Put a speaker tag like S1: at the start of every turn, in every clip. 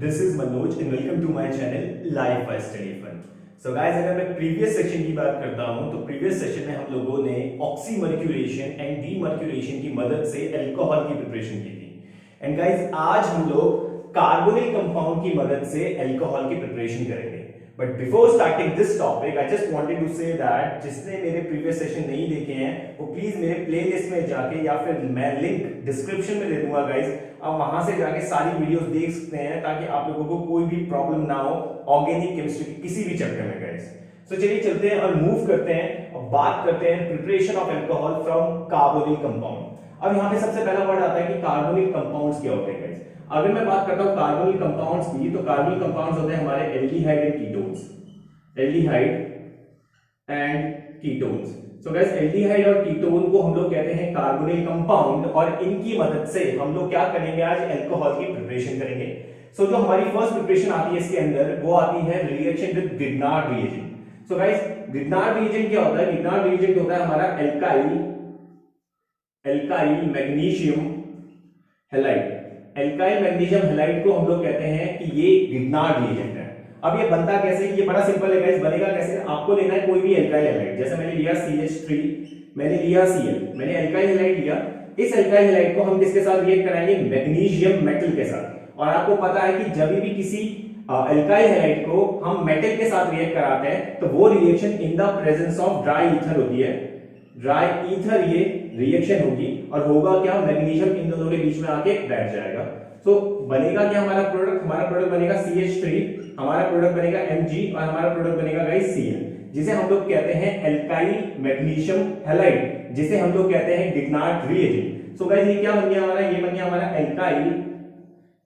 S1: This is Manoj and welcome to my channel life by study fun. So guys, अगर मैं previous session की बात करता हूं तो प्रीवियस सेशन में हम लोगों ने ऑक्सीमर्क्यूरेशन एंड डीमर्क्यूरेशन की मदद से अल्कोहल की प्रिपरेशन की थी। एंड गाइस, आज हम लोग कार्बोनिल कंपाउंड की मदद से अल्कोहल की प्रिपरेशन करेंगे। But before starting this topic I just wanted to say that जिसने मेरे प्रीवियस सेशन नहीं देखे हैं वो प्लीज मेरे प्लेलिस्ट में जाके या फिर मैं लिंक डिस्क्रिप्शन में दे दूंगा गाइस, आप वहां से जाके सारी वीडियोस देख सकते हैं ताकि आप लोगों को कोई भी प्रॉब्लम ना हो ऑर्गेनिक केमिस्ट्री की किसी भी चैप्टर में गाइस। सो चलिए चलते हैं और मूव करते हैं और बात करते हैं preparation of alcohol from carbonyl compound. अब यहाँ पे सबसे पहला वर्ड आता है कि कार्बोनिल कंपाउंड्स क्या होते हैं गाइस। अगर मैं बात करता हूं कार्बोनिल कंपाउंड्स की तो कार्बोनिल कंपाउंड्स होते हैं हमारे aldehyde and ketones, aldehyde and ketones. So guys, aldehyde और कीटोन को हम लोग कहते हैं कार्बोनिल कंपाउंड और इनकी मदद से हम लोग क्या करेंगे, आज अल्कोहल की प्रिपरेशन करेंगे। सो जो हमारी फर्स्ट प्रिपरेशन आती है इसके अंदर वो आती है reaction with Grignard reagent. So guys, Grignard reagent क्या होता है? ग्रिग्नार्ड रिएजेंट होता है हमारा alkyl magnesium halide. Alkyl magnesium halide को हम लोग कहते हैं कि ये ग्रिग्नार्ड रिएजेंट है। अब ये बनता कैसे? ये बड़ा सिंपल है गाइस। बनेगा कैसे? आपको लेना है कोई भी एल्काइल हैलाइड, जैसे मैंने लिया CH3, मैंने लिया Cl, मैंने एल्काइल हैलाइड लिया। इस एल्काइल हैलाइड को हम किसके साथ रिएक्ट कराएंगे? मैग्नीशियम मेटल के साथ। और आपको पता है कि जब भी किसी एल्काइल हैलाइड को हम मेटल के साथ रिएक्ट कराते हैं तो वो reaction in the presence of dry ether होती है। ड्राई ईथर ये रिएक्शन होगी और होगा क्या? मैग्नीशियम इन दोनों के बीच में आके बैठ जाएगा। सो बनेगा क्या हमारा प्रोडक्ट? हमारा प्रोडक्ट बनेगा CH3, हमारा प्रोडक्ट बनेगा Mg और हमारा प्रोडक्ट बनेगा गाइस Cl, जिसे हम लोग कहते हैं एल्काइल मैग्नीशियम हैलाइड, जिसे हम लोग कहते हैं ग्रिग्नार्ड रिएजेंट। सो गाइस, ये क्या बन गया हमारा? ये बन गया हमारा एल्काइल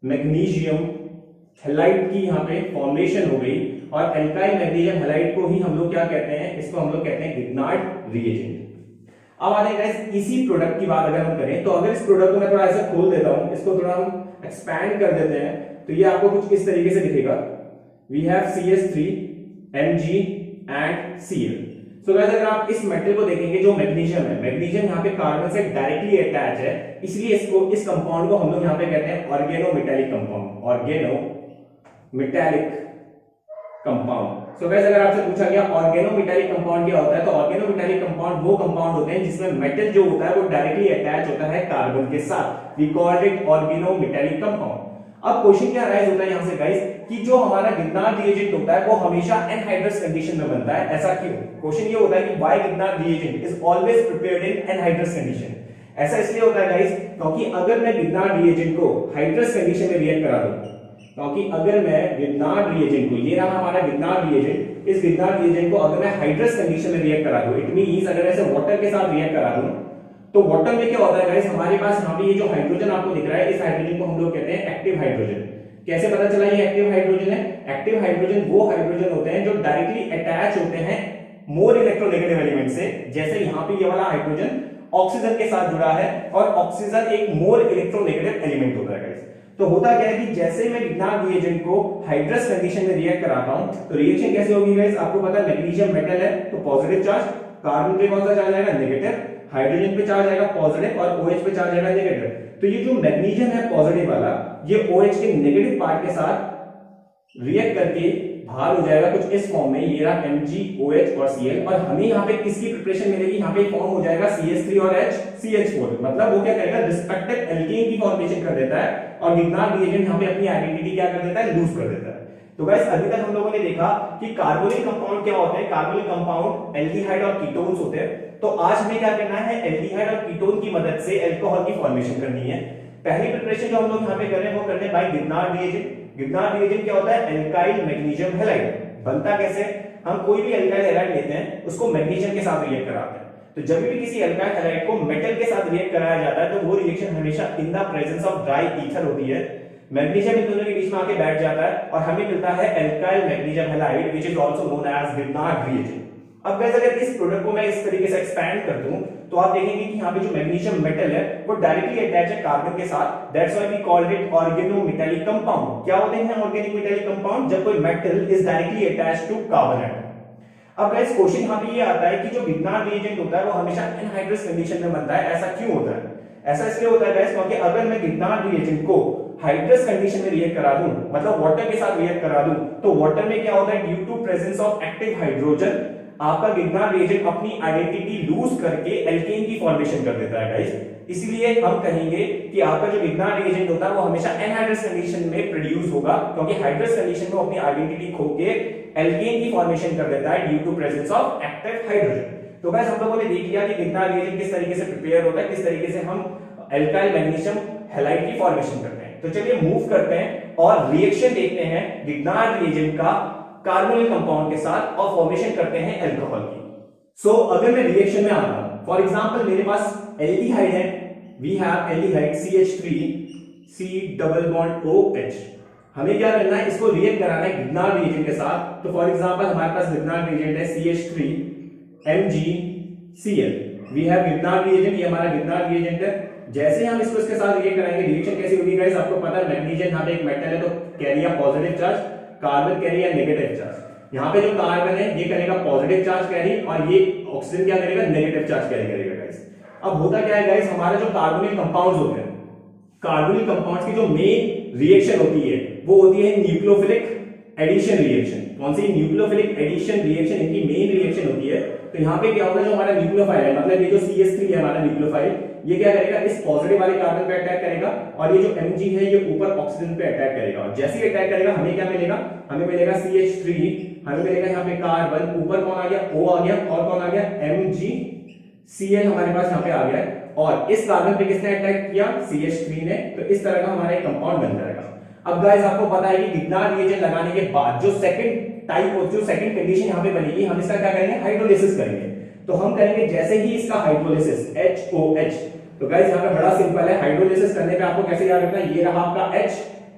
S1: मैग्नीशियम हैलाइड की यहाँ पे फॉर्मेशन हो गई और एल्काइल मैग्नीशियम हैलाइड को ही हम लोग क्या कहते हैं? इसको हम लोग कहते हैं ग्रिग्नार्ड रिएजेंट। अब आ रहे गाइस इसी प्रोडक्ट की बात अगर हम करें तो अगर इस प्रोडक्ट को मैं थोड़ा ऐसा खोल देता हूं, इसको थोड़ा हम एक्सपैंड कर देते हैं तो ये आपको कुछ इस तरीके से दिखेगा। We have CH3, Mg and Cl। So guys, अगर आप इस मेटल को देखेंगे जो मैग्नीशियम है, मैग्नीशियम यहाँ पे कार्बन से डायरेक्टली अटैच है, इसलिए इसको इस कंपाउंड को हम लोग यहाँ पे कहते हैं ऑर्गेनोमेटालिक कंपाउंड, ऑर्गेनोमेटालिक कंपाउंड। सो गाइस, अगर आपसे पूछा गया ऑर्गेनोमेटालिक कंपाउंड क्या होता है तो ऑर्गेनोमेटालिक कंपाउंड वो कंपाउंड होते हैं जिसमें मेटल जो होता है वो डायरेक्टली अटैच होता है कार्बन के साथ। We called it organometallic compound. अब क्वेश्चन क्या राइज होता है यहां से गाइस कि जो हमारा ग्रिग्नार्ड रिएजेंट होता है वो हमेशा एनहाइड्रस कंडीशन में बनता है। ऐसा क्यों? क्वेश्चन ये होता है कि why Grignard reagent is always prepared in anhydrous condition. ऐसा इसलिए होता है गाइस क्योंकि अगर मैं ग्रिग्नार्ड रिएजेंट को हाइड्रस कंडीशन में रिएक्ट करा दूं, क्योंकि अगर मैं ग्रिग्नार्ड रिएजेंट को, ये रहा हमारा ग्रिग्नार्ड रिएजेंट, इस ग्रिग्नार्ड रिएजेंट को अगर मैं हाइड्रस कंडीशन में रिएक्ट करा दूं, इट मींस अगर ऐसे वाटर के साथ रिएक्ट करा दूं तो वाटर में क्या होता है गाइस, हमारे पास यहाँ पे ये जो हाइड्रोजन आपको दिख रहा है, इस हाइड्रोजन को हम लोग कहते हैं एक्टिव हाइड्रोजन। कैसे पता चला ये एक्टिव हाइड्रोजन है? एक्टिव हाइड्रोजन वो हाइड्रोजन होते हैं जो डायरेक्टली अटैच होते हैं मोर इलेक्ट्रोनेगेटिव एलिमेंट से। जैसे यहाँ पे ये वाला हाइड्रोजन ऑक्सीजन के साथ जुड़ा है और ऑक्सीजन एक मोर इलेक्ट्रोनेगेटिव एलिमेंट होता है गाइस। तो होता क्या है कि जैसे मैं ग्रिग्नार्ड रिएजेंट को हाइड्रस कंडीशन में रिएक्ट कराता हूं तो रिएक्शन कैसे होगी गाइस? आपको पता है मैग्नीशियम मेटल है तो पॉजिटिव चार्ज, कार्बन पे कौन सा चार्ज आएगा? नेगेटिव, हाइड्रोजन पे चार्ज आएगा पॉजिटिव और OH पे चार्ज आएगा नेगेटिव। तो ये जो मैग्नीशियम है पॉजिटिव वाला, ये OH के नेगेटिव पार्ट के साथ रिएक्ट करके बाहर हो जाएगा कुछ इस फॉर्म में, ये रहा MgOH और Cl, और हमें यहाँ पे किसकी प्रिपरेशन मिलेगी? यहाँ पे फॉर्म हो जाएगा CH3 और CH4। मतलब वो क्या करेगा? रिस्पेक्टिव एल्केन की फॉर्मेशन कर देता है और ग्रिग्नार्ड रिएजेंट यहाँ पे अपनी आइडेंटिटी क्या कर देता है? लूज कर देता है। तो गाइस, अभी तक हम लोगों ने देखा कि कार्बोनिल कंपाउंड क्या होते हैं। कार्बोनिल कंपाउंड एल्डिहाइड और कीटोन्स होते हैं। तो आज हमें क्या करना है? एल्डिहाइड और कीटोन की मदद से अल्कोहल की फॉर्मेशन करनी है। पहली प्रिपरेशन जो हम लोग यहाँ पे कर रहे हैं वो करने by Grignard reagent. Grignard reagent क्या होता है? Alkyl magnesium halide. बनता कैसे? हम कोई भी एल्काइल हैलाइड लेते हैं, उसको मैग्नीशियम के साथ रिएक्ट कराते हैं। तो जब भी किसी एल्काइल हैलाइड को मेटल के साथ रिएक्ट कराया जाता है तो वो रिएक्शन हमेशा in the presence of dry ether होती है। मैग्नीशियम इन दोनों के बीच में आके बैठ जाता है और हमें मिलता है alkyl magnesium halide which is also known as Grignard reagent. अब गाइस, अगर इस प्रोडक्ट को मैं इस तरीके से एक्सपैंड कर दूं तो आप देखेंगे कि यहाँ पे जो मैग्नीशियम मेटल है वो डायरेक्टली अटैच है कार्बन के साथ। That's why we called it organometallic compound. क्या होते हैं ऑर्गेनोमेटालिक कंपाउंड? जब कोई metal is directly attached to carbon atom. अब गाइस, क्वेश्चन यहाँ पे ये आता है कि जो ग्रिग्नार्ड रिएजेंट होता है वो हमेशा एनहाइड्रस कंडीशन में बनता है। ऐसा क्यों होता है? ऐसा इसलिए होता है गाइस क्योंकि अगर मैं ग्रिग्नार्ड रिएजेंट को हाइड्रस कंडीशन में रिएक्ट करा दूं, मतलब वाटर के साथ रिएक्ट करा दूं, तो वाटर में क्या होता है, due to presence of active hydrogen आपका गिगनार्ड रिएजेंट अपनी आइडेंटिटी लूज करके एल्केन की फॉर्मेशन कर देता है गाइस। इसलिए हम कहेंगे कि आपका जो गिगनार्ड रिएजेंट होता है वो हमेशा एनहाइड्रस कंडीशन में प्रोड्यूस होगा, क्योंकि हाइड्रस कंडीशन में अपनी आइडेंटिटी खो के एल्केन की फॉर्मेशन कर देता है due to presence of active hydrogen. तो गाइस हम लोगों ने देख लिया कि गिगनार्ड रिएजेंट किस तरीके से प्रिपेयर होता है, किस तरीके से हम एल्काइल मैग्नीशियम हैलाइड की फॉर्मेशन करते हैं। तो चलिए मूव करते हैं और रिएक्शन देखते हैं गिगनार्ड रिएजेंट का कार्बोनिल कंपाउंड के साथ और फॉर्मेशन करते हैं अल्कोहल की। सो अगर मैं रिएक्शन में आता हूं, फॉर एग्जांपल मेरे पास एल्डिहाइड है, we have aldehyde CH3 C double bond OH। हमें क्या करना है, इसको रिएक्ट कराना है गिगनार्ड रिएजेंट के साथ। तो फॉर एग्जांपल हमारे पास गिगनार्ड रिएजेंट है CH3 MgCl, we have Grignard reagent, ये हमारा गिगनार्ड रिएजेंट है। जैसे हम इसको इसके साथ रिएक्ट कराएंगे, रिएक्शन कैसी होगी गाइस, आपको पता है मैग्नीशियम यहाँ पे एक मेटल है तो carry a positive charge, carbon carry a negative charge. यहाँ पे जो कार्बन है ये करेगा पॉजिटिव चार्ज कैरी और ये ऑक्सीजन क्या करेगा, नेगेटिव चार्ज कैरी करेगा गाइस। अब होता क्या है गाइस, हमारा जो कार्बोनिल कंपाउंड्स होते हैं, कार्बोनिल कंपाउंड्स की जो मेन रिएक्शन होती है वो होती है न्यूक्लियोफिलिक एडिशन रिएक्शन। कौन सी, न्यूक्लियोफिलिक एडिशन रिएक्शन इनकी मेन रिएक्शन होती है। तो यहाँ पे क्या होगा, जो हमारा न्यूक्लियोफाइल है, मतलब ये जो CH3 है हमारा न्यूक्लियोफाइल, ये क्या करेगा, इस पॉजिटिव वाले कार्बन पे अटैक करेगा और ये जो Mg है ये ऊपर ऑक्सीजन पे अटैक करेगा। और जैसे ही अटैक करेगा हमें क्या मिलेगा, हमें मिलेगा CH3, हमें मिलेगा यहाँ पे कार्बन, ऊपर कौन आ गया, O आ गया, और कौन आ गया, MgCl हमारे पास यहाँ पे आ गया है। और इस कार्बन पे किसने अटैक किया, CH3 ने। तो इस तरह का हमारा एक कंपाउंड बन जाएगा। अब गाइस आपको पता है कि गिगनार्ड रिएजेंट लगाने के बाद जो सेकंड टाइप हो, जो सेकंड कंडीशन यहाँ पे बनेगी, हम इसका क्या करेंगे, हाइड्रोलिसिस करेंगे। तो हम करेंगे जैसे ही इसका हाइड्रोलिसिस HOH। तो गाइस यहाँ पे बड़ा सिंपल है, हाइड्रोलिसिस करने पे आपको कैसे याद रखना है, ये रहा आपका H,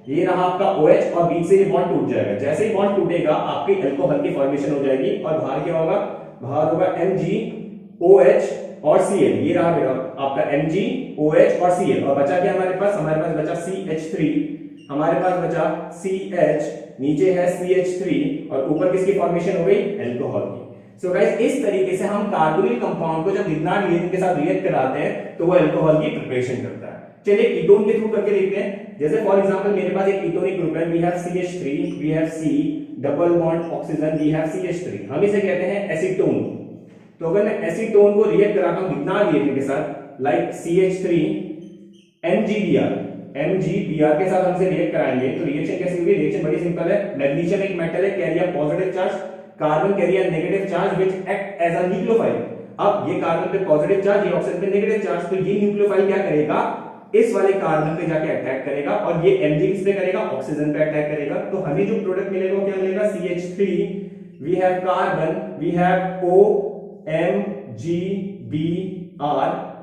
S1: ये रहा आपका OH और बीच से ये बॉन्ड टूट जाएगा। जैसे ही बॉन्ड टूटेगा आपकी अल्कोहल की फॉर्मेशन हो जाएगी और बाहर क्या होगा, बाहर होगा MgOH और Cl। ये रहा मेरा आपका MgOH और Cl, और बचा क्या हमारे पास, हमारे पास बचा CH3, हमारे पास बचा CH, नीचे है CH3 और ऊपर किसकी फॉर्मेशन हो गई, अल्कोहल की। सो गाइस इस तरीके से हम कार्बोनिल कंपाउंड को जब गिगनार्ड रिएजेंट के साथ रिएक्ट कराते हैं तो वो अल्कोहल की प्रिपरेशन करता है। चलिए कीटोन के थ्रू करके देखते हैं। जैसे फॉर एग्जांपल मेरे पास एक कीटोनिक ग्रुप है, we have CH3, we have C double bond oxygen, we have CH3, हम इसे कहते हैं एसीटोन। तो अगर मैं एसीटोन को रिएक्ट कराता हूं गिगनार्ड रिएजेंट के साथ, लाइक CH3 MgBr के साथ हमसे रिएक्ट कराएंगे, तो रिएक्शन कैसी होगी, रिएक्शन बड़ी सिंपल है। मैग्नीशियम एक मेटल है, carry a positive charge, carbon carry a negative charge which act as a nucleophile. अब ये कार्बन पे पॉजिटिव चार्ज, ये ऑक्सीजन पे नेगेटिव चार्ज, तो ये न्यूक्लियोफाइल क्या करेगा, इस वाले कार्बन पे जाके अटैक करेगा और ये Mg किस पे करेगा, ऑक्सीजन पे अटैक करेगा। तो हमें जो प्रोडक्ट मिलेगा वो क्या मिलेगा, CH3, we have carbon, we have OMgBr,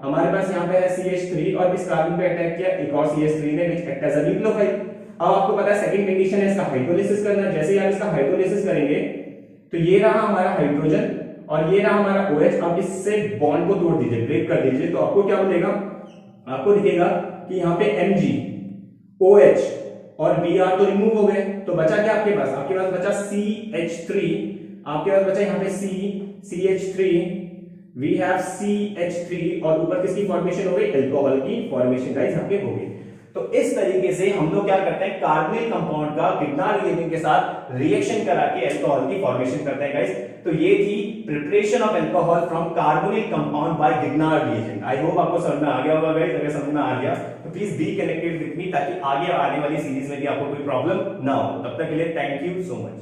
S1: हमारे पास यहाँ पे है CH3 और इस कार्बन पे अटैक किया एक और CH3 ने which act as a nucleophile. अब आपको पता है सेकंड कंडीशन है इसका हाइड्रोलिसिस करना। जैसे ही आप इसका हाइड्रोलिसिस करेंगे तो ये रहा हमारा हाइड्रोजन और ये रहा हमारा OH। अब इससे बॉन्ड को तोड़ दीजिए, ब्रेक कर दीजिए, तो आपको क्या मिलेगा, आपको दिखेगा कि यहाँ पे Mg, OH और Br तो रिमूव हो गए, तो बचा क्या आपके पास, आपके पास बचा CH3, आपके पास बचा यहाँ पे CH3, वी हैव CH3 और ऊपर किसकी फॉर्मेशन हो गई, अल्कोहल की फॉर्मेशन गाइस यहाँ पे हो गई। तो इस तरीके से हम लोग क्या करते हैं, कार्बोनिल कंपाउंड का गिगनार्ड रिएजेंट के साथ रिएक्शन करा के अल्कोहल की फॉर्मेशन करते हैं गाइस। तो ये थी preparation of alcohol from carbonyl compound by Grignard reagent. I hope आपको समझ में आ गया होगा गाइस। अगर समझ में आ गया तो please be connected with me, ताकि आगे आने वाली सीरीज में भी आपको कोई प्रॉब्लम ना हो। तब तक के लिए थैंक यू सो मच।